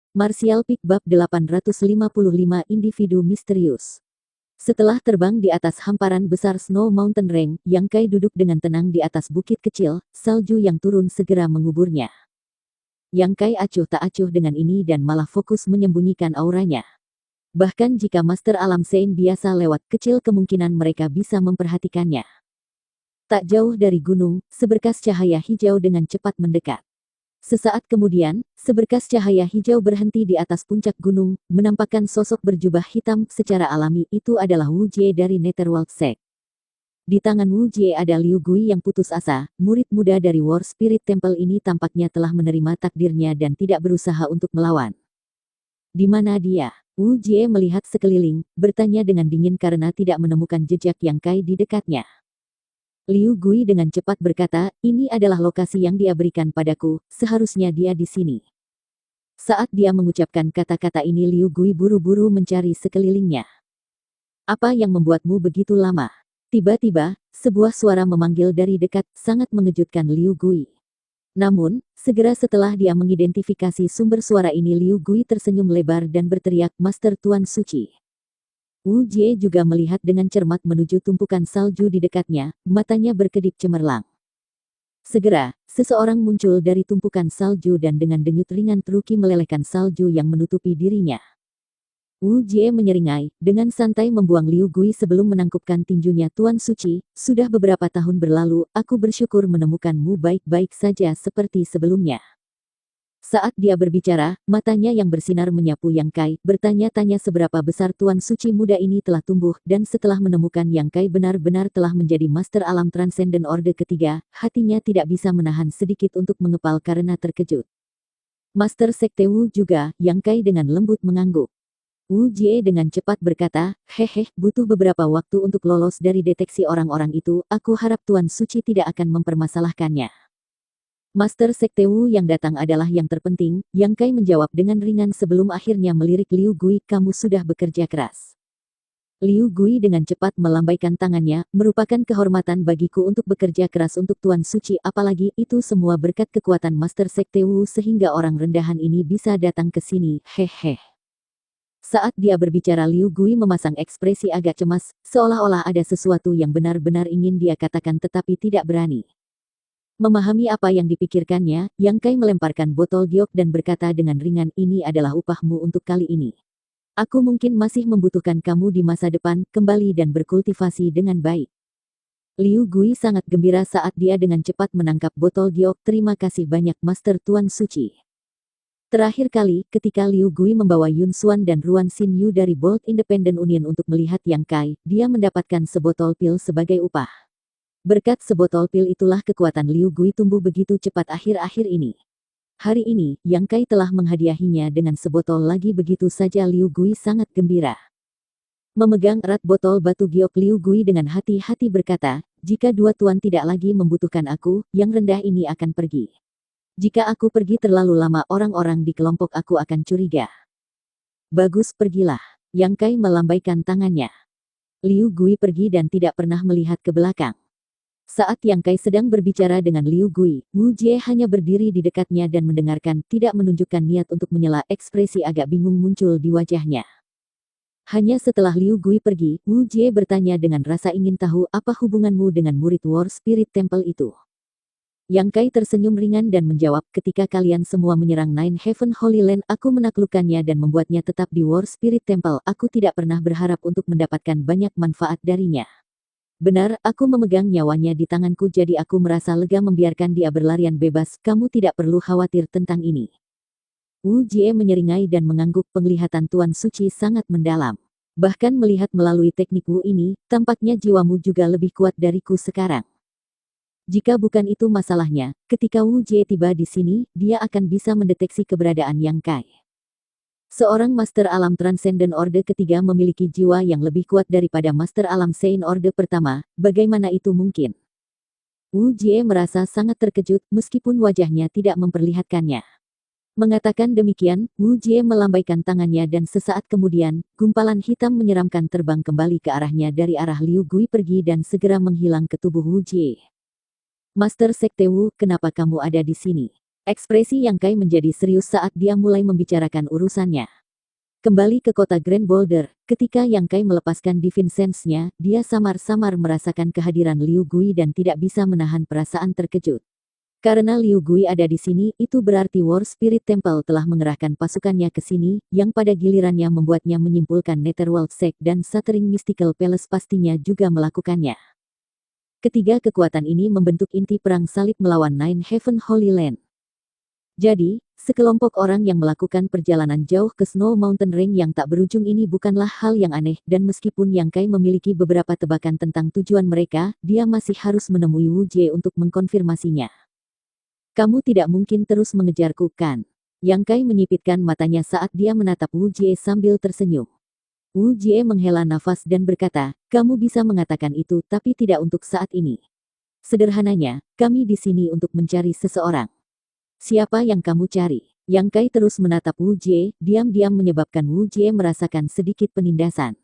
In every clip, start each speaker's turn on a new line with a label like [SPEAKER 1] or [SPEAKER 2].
[SPEAKER 1] Martial Peak Bab 855 Individu Misterius. Setelah terbang di atas hamparan besar Snow Mountain Range, Yang Kai duduk dengan tenang di atas bukit kecil, salju yang turun segera menguburnya. Yang Kai acuh tak acuh dengan ini dan malah fokus menyembunyikan auranya. Bahkan jika Master Alam Sein biasa lewat, kecil kemungkinan mereka bisa memperhatikannya. Tak jauh dari gunung, seberkas cahaya hijau dengan cepat mendekat. Sesaat kemudian, seberkas cahaya hijau berhenti di atas puncak gunung, menampakkan sosok berjubah hitam secara alami. Itu adalah Wu Jie dari Netherworld Sect. Di tangan Wu Jie ada Liu Gui yang putus asa. Murid muda dari War Spirit Temple ini tampaknya telah menerima takdirnya dan tidak berusaha untuk melawan. Di mana dia? Wu Jie melihat sekeliling, bertanya dengan dingin karena tidak menemukan jejak Yang Kai di dekatnya. Liu Gui dengan cepat berkata, ini adalah lokasi yang dia berikan padaku, seharusnya dia di sini. Saat dia mengucapkan kata-kata ini Liu Gui buru-buru mencari sekelilingnya. Apa yang membuatmu begitu lama? Tiba-tiba, sebuah suara memanggil dari dekat, sangat mengejutkan Liu Gui. Namun, segera setelah dia mengidentifikasi sumber suara ini Liu Gui tersenyum lebar dan berteriak, Master Tuan Suci. Wu Jie juga melihat dengan cermat menuju tumpukan salju di dekatnya, matanya berkedip cemerlang. Segera, seseorang muncul dari tumpukan salju dan dengan denyut ringan Truki melelehkan salju yang menutupi dirinya. Wu Jie menyeringai, dengan santai membuang Liu Gui sebelum menangkupkan tinjunya. Tuan Suci, sudah beberapa tahun berlalu, aku bersyukur menemukanmu baik-baik saja seperti sebelumnya. Saat dia berbicara, matanya yang bersinar menyapu Yang Kai, bertanya-tanya seberapa besar Tuan Suci muda ini telah tumbuh, dan setelah menemukan Yang Kai benar-benar telah menjadi Master Alam Transcendent Orde ketiga, hatinya tidak bisa menahan sedikit untuk mengepal karena terkejut. Master Sekte Wu juga, Yang Kai dengan lembut mengangguk. Wu Jie dengan cepat berkata, hehe, butuh beberapa waktu untuk lolos dari deteksi orang-orang itu, aku harap Tuan Suci tidak akan mempermasalahkannya. Master Sekte Wu yang datang adalah yang terpenting, Yang Kai menjawab dengan ringan sebelum akhirnya melirik Liu Gui, kamu sudah bekerja keras. Liu Gui dengan cepat melambaikan tangannya, merupakan kehormatan bagiku untuk bekerja keras untuk Tuan Suci, apalagi itu semua berkat kekuatan Master Sekte Wu sehingga orang rendahan ini bisa datang ke sini, hehe. Saat dia berbicara Liu Gui memasang ekspresi agak cemas, seolah-olah ada sesuatu yang benar-benar ingin dia katakan tetapi tidak berani. Memahami apa yang dipikirkannya, Yang Kai melemparkan botol giok dan berkata dengan ringan, ini adalah upahmu untuk kali ini. Aku mungkin masih membutuhkan kamu di masa depan, kembali dan berkultivasi dengan baik. Liu Gui sangat gembira saat dia dengan cepat menangkap botol giok, terima kasih banyak Master Tuan Suci. Terakhir kali, ketika Liu Gui membawa Yun Xuan dan Ruan Xin Yu dari Bold Independent Union untuk melihat Yang Kai, dia mendapatkan sebotol pil sebagai upah. Berkat sebotol pil itulah kekuatan Liu Gui tumbuh begitu cepat akhir-akhir ini. Hari ini, Yang Kai telah menghadiahinya dengan sebotol lagi begitu saja Liu Gui sangat gembira. Memegang erat botol batu giok Liu Gui dengan hati-hati berkata, jika dua tuan tidak lagi membutuhkan aku, yang rendah ini akan pergi. Jika aku pergi terlalu lama orang-orang di kelompok aku akan curiga. Bagus pergilah. Yang Kai melambaikan tangannya. Liu Gui pergi dan tidak pernah melihat ke belakang. Saat Yang Kai sedang berbicara dengan Liu Gui, Wu Jie hanya berdiri di dekatnya dan mendengarkan, tidak menunjukkan niat untuk menyela. Ekspresi agak bingung muncul di wajahnya. Hanya setelah Liu Gui pergi, Wu Jie bertanya dengan rasa ingin tahu, apa hubunganmu dengan murid War Spirit Temple itu? Yang Kai tersenyum ringan dan menjawab, ketika kalian semua menyerang Nine Heaven Holy Land, aku menaklukkannya dan membuatnya tetap di War Spirit Temple. Aku tidak pernah berharap untuk mendapatkan banyak manfaat darinya. Benar, aku memegang nyawanya di tanganku jadi aku merasa lega membiarkan dia berlarian bebas, kamu tidak perlu khawatir tentang ini. Wu Jie menyeringai dan mengangguk, penglihatan Tuan Suci sangat mendalam. Bahkan melihat melalui teknik Wu ini, tampaknya jiwamu juga lebih kuat dariku sekarang. Jika bukan itu masalahnya, ketika Wu Jie tiba di sini, dia akan bisa mendeteksi keberadaan Yang Kai. Seorang Master Alam Transcendent Orde ketiga memiliki jiwa yang lebih kuat daripada Master Alam Sein Orde pertama, bagaimana itu mungkin? Wu Jie merasa sangat terkejut meskipun wajahnya tidak memperlihatkannya. Mengatakan demikian, Wu Jie melambaikan tangannya dan sesaat kemudian, gumpalan hitam menyeramkan terbang kembali ke arahnya dari arah Liu Gui pergi dan segera menghilang ke tubuh Wu Jie. Master Sekte Wu, kenapa kamu ada di sini? Ekspresi Yang Kai menjadi serius saat dia mulai membicarakan urusannya. Kembali ke kota Grand Boulder, ketika Yang Kai melepaskan Divine Sense-nya, dia samar-samar merasakan kehadiran Liu Gui dan tidak bisa menahan perasaan terkejut. Karena Liu Gui ada di sini, itu berarti War Spirit Temple telah mengerahkan pasukannya ke sini, yang pada gilirannya membuatnya menyimpulkan Netherworld Sect dan Shattering Mystical Palace pastinya juga melakukannya. Ketiga kekuatan ini membentuk inti perang salib melawan Nine Heaven Holy Land. Jadi, sekelompok orang yang melakukan perjalanan jauh ke Snow Mountain Ring yang tak berujung ini bukanlah hal yang aneh, dan meskipun Yang Kai memiliki beberapa tebakan tentang tujuan mereka, dia masih harus menemui Wu Jie untuk mengkonfirmasinya. Kamu tidak mungkin terus mengejarku, kan? Yang Kai menyipitkan matanya saat dia menatap Wu Jie sambil tersenyum. Wu Jie menghela nafas dan berkata, kamu bisa mengatakan itu tapi tidak untuk saat ini. Sederhananya, kami di sini untuk mencari seseorang. Siapa yang kamu cari? Yang Kai terus menatap Wu Jie, diam-diam menyebabkan Wu Jie merasakan sedikit penindasan.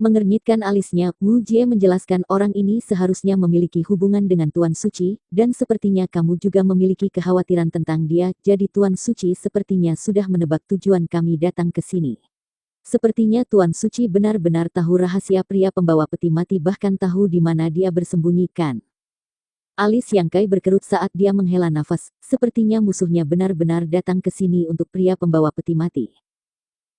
[SPEAKER 1] Mengernyitkan alisnya, Wu Jie menjelaskan orang ini seharusnya memiliki hubungan dengan Tuan Suci, dan sepertinya kamu juga memiliki kekhawatiran tentang dia, jadi Tuan Suci sepertinya sudah menebak tujuan kami datang ke sini. Sepertinya Tuan Suci benar-benar tahu rahasia pria pembawa peti mati bahkan tahu di mana dia bersembunyi, kan? Alis Yang Kai berkerut saat dia menghela nafas, sepertinya musuhnya benar-benar datang ke sini untuk pria pembawa peti mati.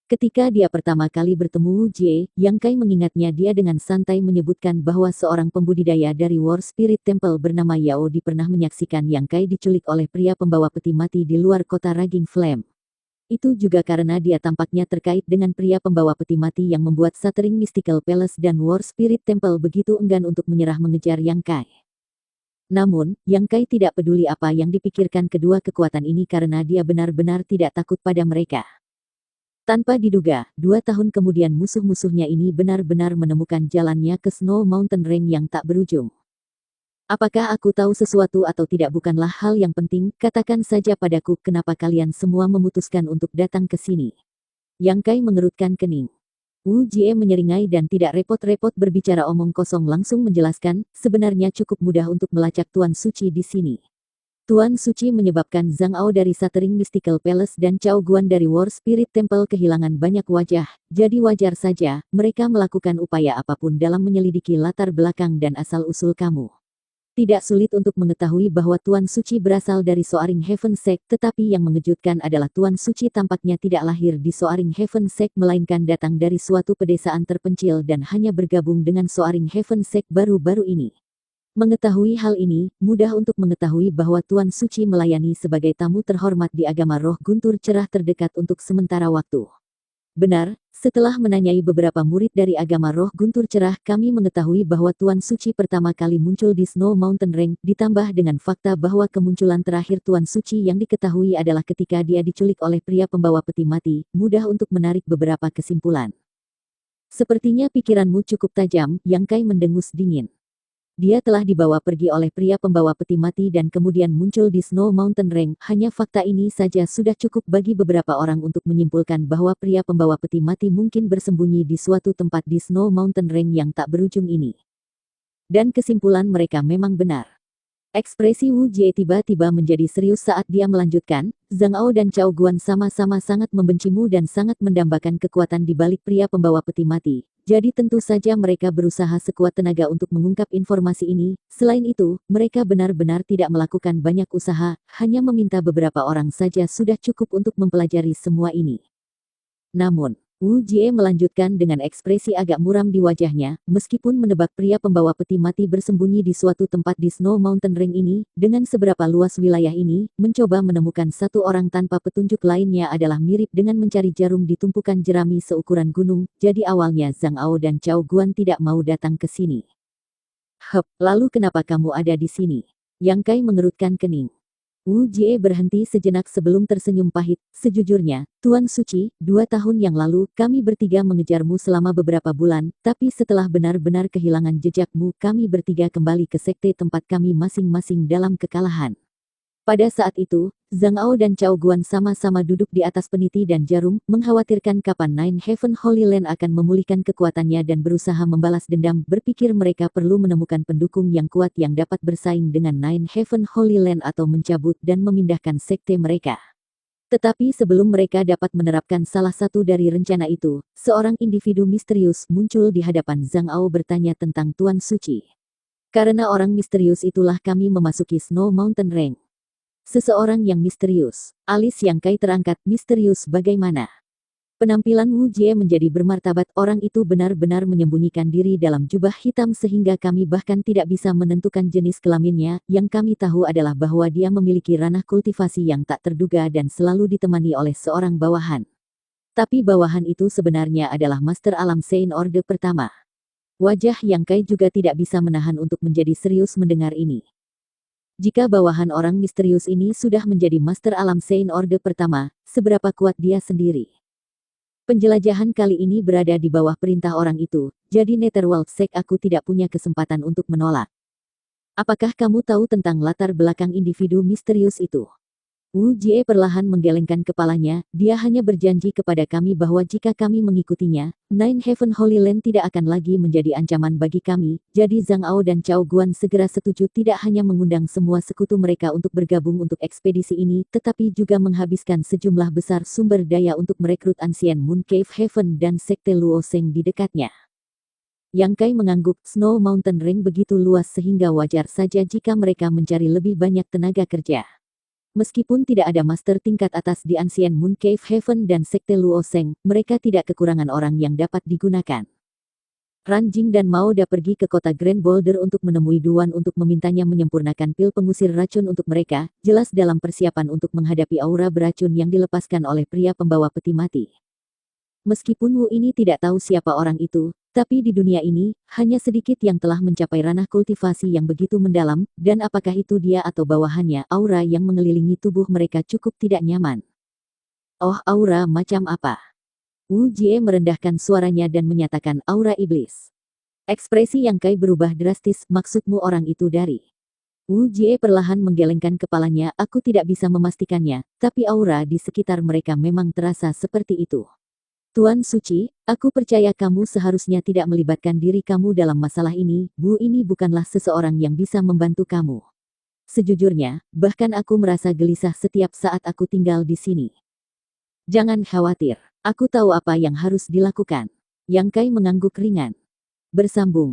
[SPEAKER 1] Ketika dia pertama kali bertemu Wu Jie, Yang Kai mengingatnya dia dengan santai menyebutkan bahwa seorang pembudidaya dari War Spirit Temple bernama Yao Di pernah menyaksikan Yang Kai diculik oleh pria pembawa peti mati di luar kota Raging Flame. Itu juga karena dia tampaknya terkait dengan pria pembawa peti mati yang membuat Shattering Mystical Palace dan War Spirit Temple begitu enggan untuk menyerah mengejar Yang Kai. Namun, Yang Kai tidak peduli apa yang dipikirkan kedua kekuatan ini karena dia benar-benar tidak takut pada mereka. Tanpa diduga, 2 tahun kemudian musuh-musuhnya ini benar-benar menemukan jalannya ke Snow Mountain Ring yang tak berujung. Apakah aku tahu sesuatu atau tidak bukanlah hal yang penting, katakan saja padaku kenapa kalian semua memutuskan untuk datang ke sini. Yang Kai mengerutkan kening. Wu Jie menyeringai dan tidak repot-repot berbicara omong kosong langsung menjelaskan, sebenarnya cukup mudah untuk melacak Tuan Suci di sini. Tuan Suci menyebabkan Zhang Ao dari Shattering Mystical Palace dan Chao Guan dari War Spirit Temple kehilangan banyak wajah, jadi wajar saja mereka melakukan upaya apapun dalam menyelidiki latar belakang dan asal-usul kamu. Tidak sulit untuk mengetahui bahwa Tuan Suci berasal dari Soaring Heaven Sect, tetapi yang mengejutkan adalah Tuan Suci tampaknya tidak lahir di Soaring Heaven Sect melainkan datang dari suatu pedesaan terpencil dan hanya bergabung dengan Soaring Heaven Sect baru-baru ini. Mengetahui hal ini, mudah untuk mengetahui bahwa Tuan Suci melayani sebagai tamu terhormat di agama roh guntur cerah terdekat untuk sementara waktu. Benar, setelah menanyai beberapa murid dari agama roh guntur cerah, kami mengetahui bahwa Tuan Suci pertama kali muncul di Snow Mountain Ring, ditambah dengan fakta bahwa kemunculan terakhir Tuan Suci yang diketahui adalah ketika dia diculik oleh pria pembawa peti mati, mudah untuk menarik beberapa kesimpulan. Sepertinya pikiranmu cukup tajam, Yang Kai mendengus dingin. Dia telah dibawa pergi oleh pria pembawa peti mati dan kemudian muncul di Snow Mountain Ring. Hanya fakta ini saja sudah cukup bagi beberapa orang untuk menyimpulkan bahwa pria pembawa peti mati mungkin bersembunyi di suatu tempat di Snow Mountain Ring yang tak berujung ini. Dan kesimpulan mereka memang benar. Ekspresi Wu Jie tiba-tiba menjadi serius saat dia melanjutkan, Zhang Ao dan Chao Guan sama-sama sangat membencimu dan sangat mendambakan kekuatan di balik pria pembawa peti mati. Jadi tentu saja mereka berusaha sekuat tenaga untuk mengungkap informasi ini. Selain itu, mereka benar-benar tidak melakukan banyak usaha, hanya meminta beberapa orang saja sudah cukup untuk mempelajari semua ini. Namun, Wu Jie melanjutkan dengan ekspresi agak muram di wajahnya, meskipun menebak pria pembawa peti mati bersembunyi di suatu tempat di Snow Mountain Ring ini, dengan seberapa luas wilayah ini, mencoba menemukan satu orang tanpa petunjuk lainnya adalah mirip dengan mencari jarum di tumpukan jerami seukuran gunung, jadi awalnya Zhang Ao dan Chao Guan tidak mau datang ke sini. Lalu kenapa kamu ada di sini? Yang Kai mengerutkan kening. Wu Jie berhenti sejenak sebelum tersenyum pahit. Sejujurnya, Tuan Suci, 2 tahun yang lalu, kami bertiga mengejarmu selama beberapa bulan, tapi setelah benar-benar kehilangan jejakmu, kami bertiga kembali ke sekte tempat kami masing-masing dalam kekalahan. Pada saat itu, Zhang Ao dan Cao Guan sama-sama duduk di atas peniti dan jarum, mengkhawatirkan kapan Nine Heaven Holy Land akan memulihkan kekuatannya dan berusaha membalas dendam. Berpikir mereka perlu menemukan pendukung yang kuat yang dapat bersaing dengan Nine Heaven Holy Land atau mencabut dan memindahkan sekte mereka. Tetapi sebelum mereka dapat menerapkan salah satu dari rencana itu, seorang individu misterius muncul di hadapan Zhang Ao bertanya tentang Tuan Suci. Karena orang misterius itulah kami memasuki Snow Mountain Range. Seseorang yang misterius. Alis Yang Kai terangkat, misterius bagaimana? Penampilan Wu Jie menjadi bermartabat. Orang itu benar-benar menyembunyikan diri dalam jubah hitam sehingga kami bahkan tidak bisa menentukan jenis kelaminnya. Yang kami tahu adalah bahwa dia memiliki ranah kultivasi yang tak terduga dan selalu ditemani oleh seorang bawahan. Tapi bawahan itu sebenarnya adalah Master Alam Sein Orde pertama. Wajah Yang Kai juga tidak bisa menahan untuk menjadi serius mendengar ini. Jika bawahan orang misterius ini sudah menjadi Master Alam Sein Orde pertama, seberapa kuat dia sendiri? Penjelajahan kali ini berada di bawah perintah orang itu, jadi Netherworld Sect aku tidak punya kesempatan untuk menolak. Apakah kamu tahu tentang latar belakang individu misterius itu? Wu Jie perlahan menggelengkan kepalanya, dia hanya berjanji kepada kami bahwa jika kami mengikutinya, Nine Heaven Holy Land tidak akan lagi menjadi ancaman bagi kami. Jadi Zhang Ao dan Cao Guan segera setuju tidak hanya mengundang semua sekutu mereka untuk bergabung untuk ekspedisi ini, tetapi juga menghabiskan sejumlah besar sumber daya untuk merekrut Ancient Moon Cave Heaven dan Sekte Luoseng di dekatnya. Yang Kai mengangguk, Snow Mountain Range begitu luas sehingga wajar saja jika mereka mencari lebih banyak tenaga kerja. Meskipun tidak ada master tingkat atas di Ancient Moon Cave Heaven dan Sekte Luoseng, mereka tidak kekurangan orang yang dapat digunakan. Ran Jing dan Mao Da pergi ke kota Grand Boulder untuk menemui Duan untuk memintanya menyempurnakan pil pengusir racun untuk mereka, jelas dalam persiapan untuk menghadapi aura beracun yang dilepaskan oleh pria pembawa peti mati. Meskipun Wu ini tidak tahu siapa orang itu, tapi di dunia ini, hanya sedikit yang telah mencapai ranah kultivasi yang begitu mendalam, dan apakah itu dia atau bawahannya, aura yang mengelilingi tubuh mereka cukup tidak nyaman. Oh, aura macam apa? Wu Jie merendahkan suaranya dan menyatakan aura iblis. Ekspresi Yang Kai berubah drastis, maksudmu orang itu dari? Wu Jie perlahan menggelengkan kepalanya, aku tidak bisa memastikannya, tapi aura di sekitar mereka memang terasa seperti itu. Tuan Suci, aku percaya kamu seharusnya tidak melibatkan diri kamu dalam masalah ini. Bu ini bukanlah seseorang yang bisa membantu kamu. Sejujurnya, bahkan aku merasa gelisah setiap saat aku tinggal di sini. Jangan khawatir, aku tahu apa yang harus dilakukan. Yang Kai mengangguk ringan. Bersambung,